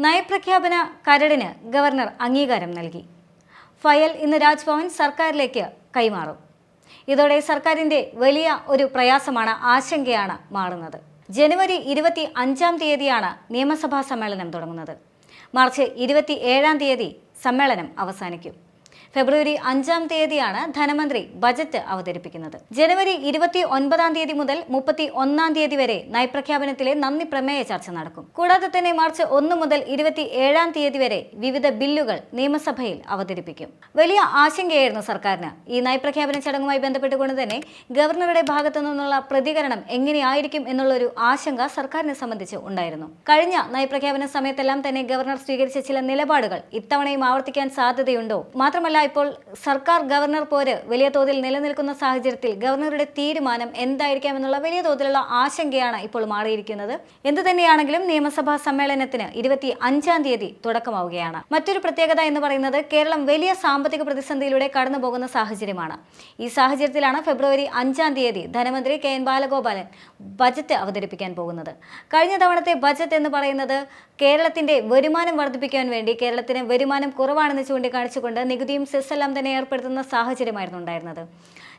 നയപ്രഖ്യാപന കരടിന് ഗവർണർ അംഗീകാരം നൽകി. ഫയൽ ഇന്ന് രാജ്ഭവൻ സർക്കാരിലേക്ക് കൈമാറും. ഇതോടെ സർക്കാരിന്റെ വലിയ ഒരു പ്രയാസമാണ്, ആശങ്കയാണ് മാറുന്നത്. ജനുവരി 25 നിയമസഭാ സമ്മേളനം തുടങ്ങുന്നത്. മാർച്ച് 27 സമ്മേളനം അവസാനിക്കും. ഫെബ്രുവരി 5 ധനമന്ത്രി ബജറ്റ് അവതരിപ്പിക്കുന്നത്. ജനുവരി 29 മുതൽ 31 വരെ നയപ്രഖ്യാപനത്തിലെ നന്ദി പ്രമേയ ചർച്ച നടക്കും. കൂടാതെ തന്നെ മാർച്ച് 1 മുതൽ 27 വരെ വിവിധ ബില്ലുകൾ നിയമസഭയിൽ അവതരിപ്പിക്കും. വലിയ ആശങ്കയായിരുന്നു സർക്കാരിന്. ഈ നയപ്രഖ്യാപന ചടങ്ങുമായി ബന്ധപ്പെട്ടുകൊണ്ട് തന്നെ ഗവർണറുടെ ഭാഗത്തു നിന്നുള്ള പ്രതികരണം എങ്ങനെയായിരിക്കും എന്നുള്ളൊരു ആശങ്ക സർക്കാരിനെ സംബന്ധിച്ച് ഉണ്ടായിരുന്നു. കഴിഞ്ഞ നയപ്രഖ്യാപന സമയത്തെല്ലാം തന്നെ ഗവർണർ സ്വീകരിച്ച ചില നിലപാടുകൾ ഇത്തവണയും ആവർത്തിക്കാൻ സാധ്യതയുണ്ടോ? മാത്രമല്ല, ഇപ്പോൾ സർക്കാർ ഗവർണർ പോര് വലിയ തോതിൽ നിലനിൽക്കുന്ന സാഹചര്യത്തിൽ ഗവർണറുടെ തീരുമാനം എന്തായിരിക്കാം എന്നുള്ള വലിയ തോതിലുള്ള ആശങ്കയാണ് ഇപ്പോൾ മാറിയിരിക്കുന്നത്. എന്തു തന്നെയാണെങ്കിലും നിയമസഭാ സമ്മേളനത്തിന് 25 തുടക്കമാവുകയാണ്. മറ്റൊരു പ്രത്യേകത എന്ന് പറയുന്നത്, കേരളം വലിയ സാമ്പത്തിക പ്രതിസന്ധിയിലൂടെ കടന്നു പോകുന്ന സാഹചര്യമാണ്. ഈ സാഹചര്യത്തിലാണ് ഫെബ്രുവരി 5 ധനമന്ത്രി KN ബാലഗോപാലൻ ബജറ്റ് അവതരിപ്പിക്കാൻ പോകുന്നത്. കഴിഞ്ഞ തവണത്തെ ബജറ്റ് എന്ന് പറയുന്നത് കേരളത്തിന്റെ വരുമാനം വർദ്ധിപ്പിക്കാൻ വേണ്ടി കേരളത്തിന് വരുമാനം കുറവാണെന്ന് ചൂണ്ടിക്കാണിച്ചുകൊണ്ട് നികുതിയും സെസ്സെല്ലാം തന്നെ ഏർപ്പെടുത്തുന്ന സാഹചര്യമായിരുന്നു ഉണ്ടായിരുന്നത്.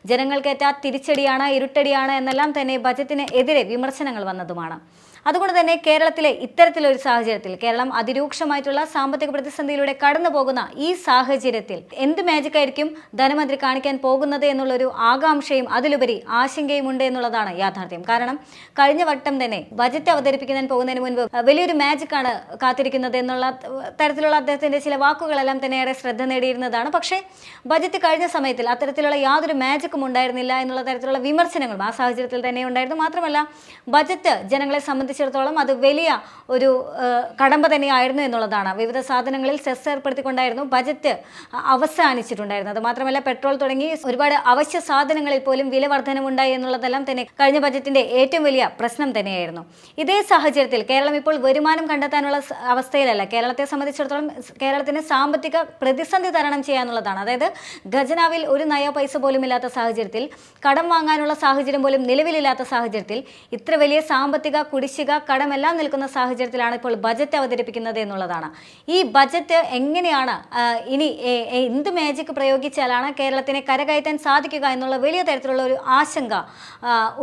ജനങ്ങൾക്കേറ്റ തിരിച്ചടിയാണ്, ഇരുട്ടടിയാണ് എന്നെല്ലാം തന്നെ ബജറ്റിന് എതിരെ വിമർശനങ്ങൾ വന്നതുമാണ്. അതുകൊണ്ട് തന്നെ കേരളത്തിലെ ഇത്തരത്തിലൊരു സാഹചര്യത്തിൽ, കേരളം അതിരൂക്ഷമായിട്ടുള്ള സാമ്പത്തിക പ്രതിസന്ധിയിലൂടെ കടന്നു പോകുന്ന ഈ സാഹചര്യത്തിൽ എന്ത് മാജിക് ആയിരിക്കും ധനമന്ത്രി കാണിക്കാൻ പോകുന്നത് എന്നുള്ളൊരു ആകാംക്ഷയും അതിലുപരി ആശങ്കയും ഉണ്ട് എന്നുള്ളതാണ് യാഥാർത്ഥ്യം. കാരണം കഴിഞ്ഞ വട്ടം തന്നെ ബജറ്റ് അവതരിപ്പിക്കുന്നതിന് പോകുന്നതിന് മുൻപ് വലിയൊരു മാജിക്കാണ് കാത്തിരിക്കുന്നത് എന്നുള്ള തരത്തിലുള്ള അദ്ദേഹത്തിന്റെ ചില വാക്കുകളെല്ലാം തന്നെ ഏറെ ശ്രദ്ധ നേടിയിരുന്നതാണ്. പക്ഷേ ബജറ്റ് കഴിഞ്ഞ സമയത്തിൽ അത്തരത്തിലുള്ള യാതൊരു മാജിക്കും ഉണ്ടായിരുന്നില്ല എന്നുള്ള തരത്തിലുള്ള വിമർശനങ്ങളും ആ സാഹചര്യത്തിൽ തന്നെ ഉണ്ടായിരുന്നു. മാത്രമല്ല, ബജറ്റ് ജനങ്ങളെ സംബന്ധിച്ചിടത്തോളം അത് വലിയ ഒരു കടമ്പ തന്നെയായിരുന്നു എന്നുള്ളതാണ്. വിവിധ സാധനങ്ങളിൽ സെസ് ഏർപ്പെടുത്തിക്കൊണ്ടായിരുന്നു ബജറ്റ് അവസാനിച്ചിട്ടുണ്ടായിരുന്നത്. മാത്രമല്ല, പെട്രോൾ തുടങ്ങി ഒരുപാട് അവശ്യ സാധനങ്ങളിൽ പോലും വില വർധനവുണ്ടായി എന്നുള്ളതെല്ലാം തന്നെ കഴിഞ്ഞ ബജറ്റിന്റെ ഏറ്റവും വലിയ പ്രശ്നം തന്നെയായിരുന്നു. ഇതേ സാഹചര്യത്തിൽ കേരളം ഇപ്പോൾ വരുമാനം കണ്ടെത്താനുള്ള അവസ്ഥയിലല്ല. കേരളത്തെ സംബന്ധിച്ചിടത്തോളം കേരളത്തിന് സാമ്പത്തിക പ്രതിസന്ധി തരണം ചെയ്യാന്നുള്ളതാണ്. അതായത് ഖജനാവിൽ ഒരു നയ പൈസ പോലും ഇല്ലാത്ത സാഹചര്യത്തിൽ, കടം വാങ്ങാനുള്ള സാഹചര്യം പോലും നിലവിലില്ലാത്ത സാഹചര്യത്തിൽ, ഇത്ര വലിയ സാമ്പത്തിക കുടിശ്ശിക കടമെല്ലാം നിൽക്കുന്ന സാഹചര്യത്തിലാണ് ഇപ്പോൾ ബജറ്റ് അവതരിപ്പിക്കുന്നത് എന്നുള്ളതാണ്. ഈ ബജറ്റ് എങ്ങനെയാണ് ഇനി എന്ത് മാജിക് പ്രയോഗിച്ചാലാണ് കേരളത്തിനെ കരകയറ്റാൻ സാധിക്കുക എന്നുള്ള വലിയ തരത്തിലുള്ള ഒരു ആശങ്ക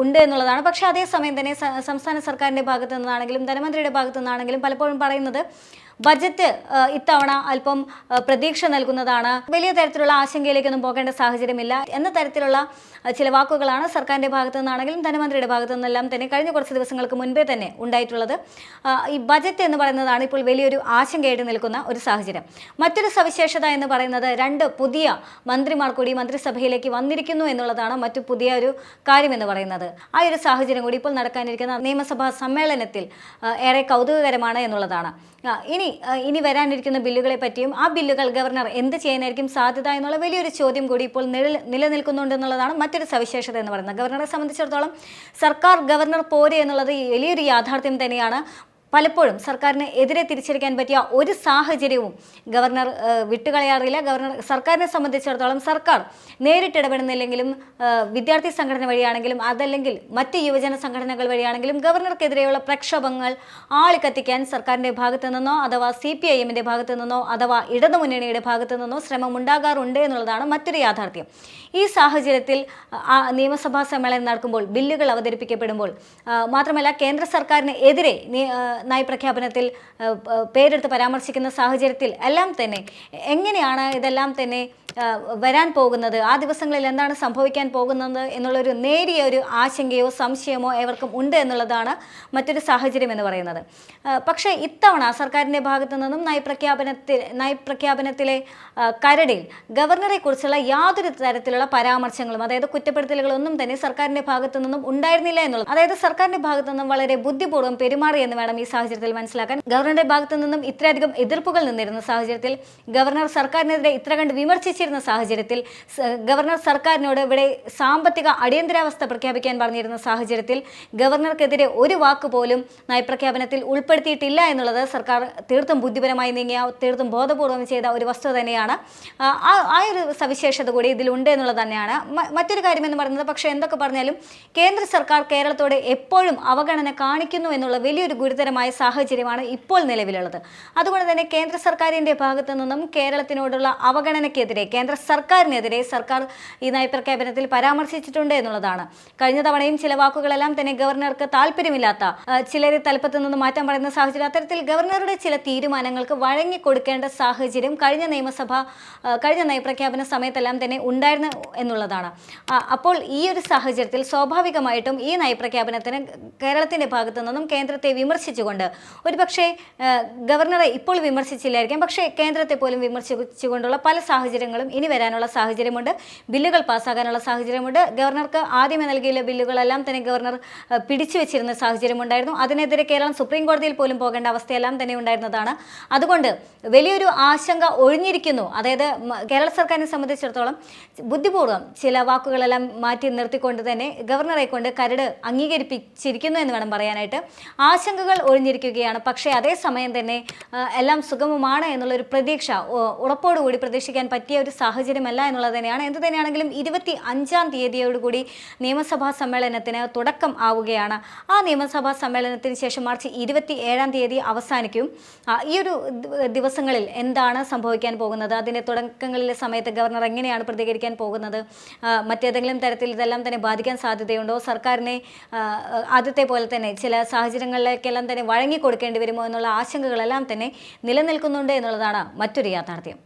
ഉണ്ട് എന്നുള്ളതാണ്. പക്ഷേ അതേസമയം തന്നെ സംസ്ഥാന സർക്കാരിൻ്റെ ഭാഗത്തു നിന്നാണെങ്കിലും ധനമന്ത്രിയുടെ ഭാഗത്തു നിന്നാണെങ്കിലും പലപ്പോഴും പറയുന്നത് ബജറ്റ് ഇത്തവണ അല്പം പ്രതീക്ഷ നൽകുന്നതാണ്, വലിയ തരത്തിലുള്ള ആശങ്കയിലേക്കൊന്നും പോകേണ്ട സാഹചര്യമില്ല എന്ന തരത്തിലുള്ള ചില വാക്കുകളാണ് സർക്കാരിൻ്റെ ഭാഗത്തു നിന്നാണെങ്കിലും ധനമന്ത്രിയുടെ ഭാഗത്തു നിന്നെല്ലാം തന്നെ കഴിഞ്ഞ കുറച്ച് ദിവസങ്ങൾക്ക് മുൻപേ തന്നെ ഉണ്ടായിട്ടുള്ളത്. ഈ ബജറ്റ് എന്ന് പറയുന്നതാണ് ഇപ്പോൾ വലിയൊരു ആശങ്കയായിട്ട് നിൽക്കുന്ന ഒരു സാഹചര്യം. മറ്റൊരു സവിശേഷത എന്ന് പറയുന്നത്, 2 പുതിയ മന്ത്രിമാർ കൂടി മന്ത്രിസഭയിലേക്ക് വന്നിരിക്കുന്നു എന്നുള്ളതാണ് മറ്റു പുതിയ ഒരു കാര്യം എന്ന് പറയുന്നത്. ആ ഒരു സാഹചര്യം കൂടി ഇപ്പോൾ നടക്കാനിരിക്കുന്ന നിയമസഭാ സമ്മേളനത്തിൽ ഏറെ കൗതുകകരമാണ് എന്നുള്ളതാണ്. ഇനി വരാനിരിക്കുന്ന ബില്ലുകളെ പറ്റിയും ആ ബില്ലുകൾ ഗവർണർ എന്ത് ചെയ്യാനായിരിക്കും സാധ്യത എന്നുള്ള വലിയൊരു ചോദ്യം കൂടി ഇപ്പോൾ നിലനിൽക്കുന്നുണ്ട് എന്നുള്ളതാണ് മറ്റൊരു സവിശേഷത എന്ന് പറയുന്നത്. ഗവർണറെ സംബന്ധിച്ചിടത്തോളം സർക്കാർ ഗവർണർ പോരെ എന്നുള്ളത് വലിയൊരു യാഥാർത്ഥ്യം തന്നെയാണ്. പലപ്പോഴും സർക്കാരിന് എതിരെ തിരിച്ചടിക്കാൻ പറ്റിയ ഒരു സാഹചര്യവും ഗവർണർ വിട്ടുകളയാറില്ല. സർക്കാരിനെ സംബന്ധിച്ചിടത്തോളം സർക്കാർ നേരിട്ടിടപെടുന്നില്ലെങ്കിലും വിദ്യാർത്ഥി സംഘടന വഴിയാണെങ്കിലും അതല്ലെങ്കിൽ മറ്റ് യുവജന സംഘടനകൾ വഴിയാണെങ്കിലും ഗവർണർക്കെതിരെയുള്ള പ്രക്ഷോഭങ്ങൾ ആളിക്കത്തിക്കാൻ സർക്കാരിൻ്റെ ഭാഗത്തു നിന്നോ അഥവാ CPIM-ന്റെ ഭാഗത്തു നിന്നോ അഥവാ ഇടതുമുന്നണിയുടെ ഭാഗത്തു നിന്നോ ശ്രമം ഉണ്ടാകാറുണ്ട് എന്നുള്ളതാണ് മറ്റൊരു യാഥാർത്ഥ്യം. ഈ സാഹചര്യത്തിൽ നിയമസഭാ സമ്മേളനം നടക്കുമ്പോൾ, ബില്ലുകൾ അവതരിപ്പിക്കപ്പെടുമ്പോൾ, മാത്രമല്ല കേന്ദ്ര സർക്കാരിന് എതിരെ നയപ്രഖ്യാപനത്തിൽ പേരെടുത്ത് പരാമർശിക്കുന്ന സാഹചര്യത്തിൽ എല്ലാം തന്നെ എങ്ങനെയാണ് ഇതെല്ലാം തന്നെ വരാൻ പോകുന്നത്, ആ ദിവസങ്ങളിൽ എന്താണ് സംഭവിക്കാൻ പോകുന്നത് എന്നുള്ളൊരു നേരിയ ഒരു ആശങ്കയോ സംശയമോ ഏവർക്കും ഉണ്ട് എന്നുള്ളതാണ് മറ്റൊരു സാഹചര്യം എന്ന് പറയുന്നത്. പക്ഷേ ഇത്തവണ സർക്കാരിൻ്റെ ഭാഗത്തു നിന്നും നയപ്രഖ്യാപനത്തിലെ കരടിൽ ഗവർണറെ കുറിച്ചുള്ള യാതൊരു തരത്തിലുള്ള പരാമർശങ്ങളും, അതായത് കുറ്റപ്പെടുത്തലുകളൊന്നും തന്നെ സർക്കാരിൻ്റെ ഭാഗത്തു നിന്നും ഉണ്ടായിരുന്നില്ല എന്നുള്ളത്. അതായത് സർക്കാരിൻ്റെ ഭാഗത്തു നിന്നും വളരെ ബുദ്ധിപൂർവ്വം പെരുമാറി എന്ന് വേണം ഈ സാഹചര്യത്തിൽ മനസ്സിലാക്കാൻ. ഗവർണറുടെ ഭാഗത്തു നിന്നും ഇത്രയധികം എതിർപ്പുകൾ നിന്നിരുന്ന സാഹചര്യത്തിൽ, ഗവർണർ സർക്കാരിനെതിരെ ഇത്ര കണ്ട് വിമർശിച്ചിരുന്ന സാഹചര്യത്തിൽ, ഗവർണർ സർക്കാരിനോട് ഇവിടെ സാമ്പത്തിക അടിയന്തരാവസ്ഥ പ്രഖ്യാപിക്കാൻ പറഞ്ഞിരുന്ന സാഹചര്യത്തിൽ ഗവർണർക്കെതിരെ ഒരു വാക്ക് പോലും നയപ്രഖ്യാപനത്തിൽ ഉൾപ്പെടുത്തിയിട്ടില്ല എന്നുള്ളത് സർക്കാർ തീർത്തും ബുദ്ധിപരമായി നീങ്ങിയ, തീർത്തും ബോധപൂർവം ചെയ്ത ഒരു വസ്തുത തന്നെയാണ്. ആ ഒരു സവിശേഷത കൂടി ഇതിലുണ്ട് എന്നുള്ളത് തന്നെയാണ് മറ്റൊരു കാര്യം എന്ന് പറയുന്നത്. പക്ഷേ എന്തൊക്കെ പറഞ്ഞാലും കേന്ദ്ര സർക്കാർ കേരളത്തോട് എപ്പോഴും അവഗണന കാണിക്കുന്നു എന്നുള്ള വലിയൊരു ഗുരുതരമായ ആശങ്കകരമായ സാഹചര്യമാണ് ഇപ്പോൾ നിലവിലുള്ളത്. അതുകൊണ്ട് തന്നെ കേന്ദ്ര സർക്കാരിൻ്റെ ഭാഗത്തു നിന്നും കേരളത്തിനോടുള്ള അവഗണനയ്ക്കെതിരെ കേന്ദ്ര സർക്കാരിനെതിരെ സർക്കാർ ഈ നയപ്രഖ്യാപനത്തിൽ പരാമർശിച്ചിട്ടുണ്ട് എന്നുള്ളതാണ്. കഴിഞ്ഞ തവണയും ചില വാക്കുകളെല്ലാം തന്നെ ഗവർണർക്ക് താല്പര്യമില്ലാത്ത ചിലരെ തലപ്പത്ത് നിന്ന് മാറ്റാൻ പറയുന്ന സാഹചര്യം, അത്തരത്തിൽ ഗവർണറുടെ ചില തീരുമാനങ്ങൾക്ക് വഴങ്ങിക്കൊടുക്കേണ്ട സാഹചര്യം കഴിഞ്ഞ നയപ്രഖ്യാപന സമയത്തെല്ലാം തന്നെ ഉണ്ടായിരുന്നു എന്നുള്ളതാണ്. അപ്പോൾ ഈ ഒരു സാഹചര്യത്തിൽ സ്വാഭാവികമായിട്ടും ഈ നയപ്രഖ്യാപനത്തിന് കേരളത്തിൻ്റെ ഭാഗത്തു നിന്നും കേന്ദ്രത്തെ വിമർശിച്ചുകൊണ്ട്, ഒരുപക്ഷെ ഗവർണറെ ഇപ്പോൾ വിമർശിച്ചില്ലായിരിക്കാം, പക്ഷേ കേന്ദ്രത്തെ പോലും വിമർശിച്ചുകൊണ്ടുള്ള പല സാഹചര്യങ്ങളും ഇനി വരാനുള്ള സാഹചര്യമുണ്ട്. ബില്ലുകൾ പാസ്സാകാനുള്ള സാഹചര്യമുണ്ട്. ഗവർണർക്ക് ആദ്യമേ നൽകിയ ബില്ലുകളെല്ലാം തന്നെ ഗവർണർ പിടിച്ചു വെച്ചിരുന്ന സാഹചര്യമുണ്ടായിരുന്നു. അതിനെതിരെ കേരളം സുപ്രീം കോടതിയിൽ പോലും പോകേണ്ട അവസ്ഥയെല്ലാം തന്നെ ഉണ്ടായിരുന്നതാണ്. അതുകൊണ്ട് വലിയൊരു ആശങ്ക ഒഴിഞ്ഞിരിക്കുന്നു. അതായത് കേരള സർക്കാരിനെ സംബന്ധിച്ചിടത്തോളം ബുദ്ധിപൂർവ്വം ചില വാക്കുകളെല്ലാം മാറ്റി നിർത്തിക്കൊണ്ട് തന്നെ ഗവർണറെ കൊണ്ട് കരട് അംഗീകരിപ്പിച്ചിരിക്കുന്നു എന്ന് വേണം പറയാനായിട്ട്. ആശങ്കകൾ ഒഴിഞ്ഞിരിക്കുകയാണ്. പക്ഷേ അതേസമയം തന്നെ എല്ലാം സുഗമമാണ് എന്നുള്ളൊരു പ്രതീക്ഷ ഉറപ്പോടുകൂടി പ്രതീക്ഷിക്കാൻ പറ്റിയ ഒരു സാഹചര്യമല്ല എന്നുള്ളത് തന്നെയാണ്. എന്തു തന്നെയാണെങ്കിലും 25-ാം തീയതിയോടുകൂടി നിയമസഭാ സമ്മേളനത്തിന് തുടക്കം ആവുകയാണ്. ആ നിയമസഭാ സമ്മേളനത്തിന് ശേഷം മാർച്ച് 27-ാം തീയതി അവസാനിക്കും. ഈ ഒരു ദിവസങ്ങളിൽ എന്താണ് സംഭവിക്കാൻ പോകുന്നത്, അതിൻ്റെ തുടക്കങ്ങളിലെ സമയത്ത് ഗവർണർ എങ്ങനെയാണ് പ്രതികരിക്കാൻ പോകുന്നത്, മറ്റേതെങ്കിലും തരത്തിൽ ഇതെല്ലാം തന്നെ ബാധിക്കാൻ സാധ്യതയുണ്ടോ, സർക്കാരിനെ ആദ്യത്തെ പോലെ തന്നെ ചില സാഹചര്യങ്ങളിലേക്കെല്ലാം തന്നെ വഴങ്ങിക്കൊടുക്കേണ്ടി വരുമോ എന്നുള്ള ആശങ്കകളെല്ലാം തന്നെ നിലനിൽക്കുന്നുണ്ട് എന്നുള്ളതാണ് മറ്റൊരു യാഥാർത്ഥ്യം.